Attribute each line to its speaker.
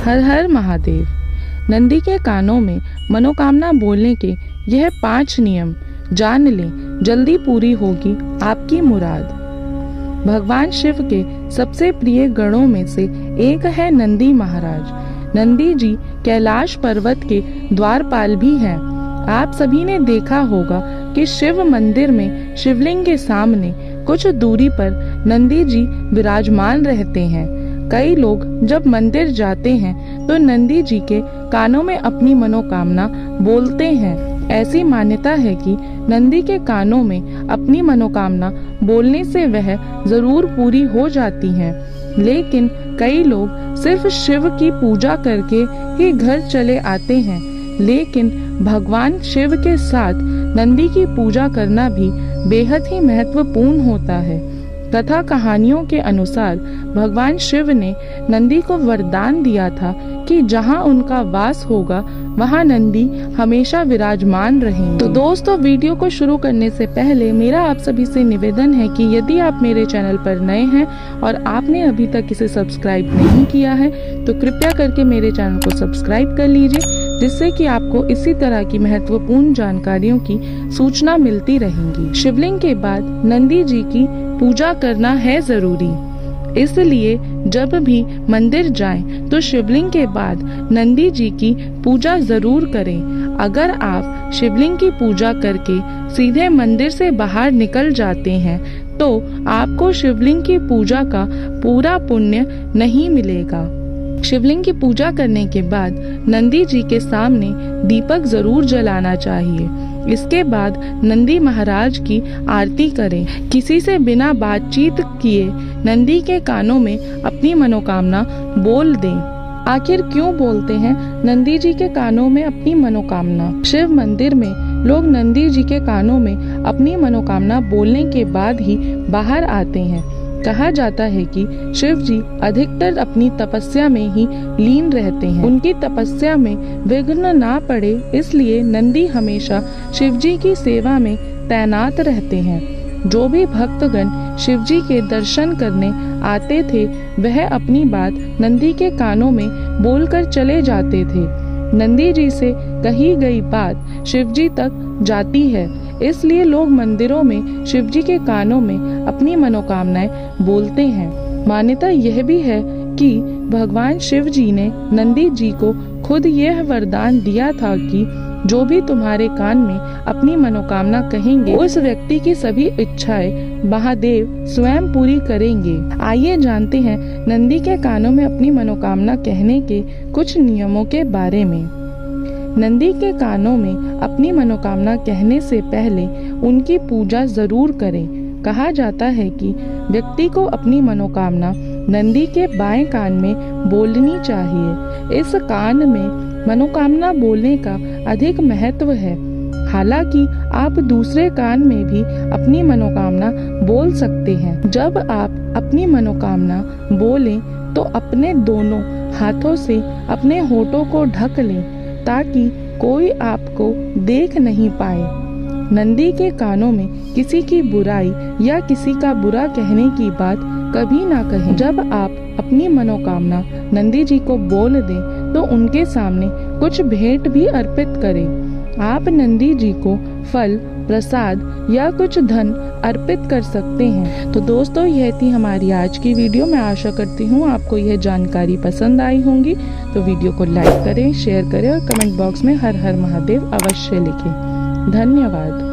Speaker 1: हर हर महादेव। नंदी के कानों में मनोकामना बोलने के यह 5 नियम जान लें, जल्दी पूरी होगी आपकी मुराद। भगवान शिव के सबसे प्रिय गणों में से एक है नंदी महाराज। नंदी जी कैलाश पर्वत के द्वारपाल भी हैं। आप सभी ने देखा होगा कि शिव मंदिर में शिवलिंग के सामने कुछ दूरी पर नंदी जी विराजमान रहते हैं। कई लोग जब मंदिर जाते हैं तो नंदी जी के कानों में अपनी मनोकामना बोलते हैं। ऐसी मान्यता है कि नंदी के कानों में अपनी मनोकामना बोलने से वह जरूर पूरी हो जाती है। लेकिन कई लोग सिर्फ शिव की पूजा करके ही घर चले आते हैं, लेकिन भगवान शिव के साथ नंदी की पूजा करना भी बेहद ही महत्वपूर्ण होता है। कथा कहानियों के अनुसार भगवान शिव ने नंदी को वरदान दिया था कि जहां उनका वास होगा वहां नंदी हमेशा विराजमान रहेंगे। तो दोस्तों, वीडियो को शुरू करने से पहले मेरा आप सभी से निवेदन है कि यदि आप मेरे चैनल पर नए हैं और आपने अभी तक इसे सब्सक्राइब नहीं किया है तो कृपया करके मेरे चैनल को सब्सक्राइब कर लीजिए, जिससे कि आपको इसी तरह की महत्वपूर्ण जानकारियों की सूचना मिलती रहेंगी। शिवलिंग के बाद नंदी जी की पूजा करना है जरूरी, इसलिए जब भी मंदिर जाएं तो शिवलिंग के बाद नंदी जी की पूजा जरूर करें। अगर आप शिवलिंग की पूजा करके सीधे मंदिर से बाहर निकल जाते हैं तो आपको शिवलिंग की पूजा का पूरा पुण्य नहीं मिलेगा। शिवलिंग की पूजा करने के बाद नंदी जी के सामने दीपक जरूर जलाना चाहिए। इसके बाद नंदी महाराज की आरती करें। किसी से बिना बातचीत किए नंदी के कानों में अपनी मनोकामना बोल दें। आखिर क्यों बोलते हैं नंदी जी के कानों में अपनी मनोकामना? शिव मंदिर में लोग नंदी जी के कानों में अपनी मनोकामना बोलने के बाद ही बाहर आते हैं। कहा जाता है कि शिव जी अधिकतर अपनी तपस्या में ही लीन रहते हैं। उनकी तपस्या में विघ्न ना पड़े, इसलिए नंदी हमेशा शिव जी की सेवा में तैनात रहते हैं। जो भी भक्तगण शिव जी के दर्शन करने आते थे वह अपनी बात नंदी के कानों में बोलकर चले जाते थे। नंदी जी से कही गई बात शिव जी तक जाती है, इसलिए लोग मंदिरों में शिव जी के कानों में अपनी मनोकामनाएं बोलते हैं। मान्यता यह भी है कि भगवान शिव जी ने नंदी जी को खुद यह वरदान दिया था कि जो भी तुम्हारे कान में अपनी मनोकामना कहेंगे उस व्यक्ति की सभी इच्छाएं महादेव स्वयं पूरी करेंगे। आइए जानते हैं नंदी के कानों में अपनी मनोकामना कहने के कुछ नियमों के बारे में। नंदी के कानों में अपनी मनोकामना कहने से पहले उनकी पूजा जरूर करें। कहा जाता है कि व्यक्ति को अपनी मनोकामना नंदी के बाएं कान में बोलनी चाहिए। इस कान में मनोकामना बोलने का अधिक महत्व है। हालांकि आप दूसरे कान में भी अपनी मनोकामना बोल सकते हैं। जब आप अपनी मनोकामना बोलें तो अपने दोनों हाथों से अपने होठों को ढक लें ताकि कोई आपको देख नहीं पाए। नंदी के कानों में किसी की बुराई या किसी का बुरा कहने की बात कभी ना कहें। जब आप अपनी मनोकामना नंदी जी को बोल दें तो उनके सामने कुछ भेंट भी अर्पित करें। आप नंदी जी को फल, प्रसाद या कुछ धन अर्पित कर सकते हैं। तो दोस्तों, यह थी हमारी आज की वीडियो। मैं आशा करती हूँ आपको यह जानकारी पसंद आई होंगी। तो वीडियो को लाइक करें, शेयर करें और कमेंट बॉक्स में हर हर महादेव अवश्य लिखें। धन्यवाद।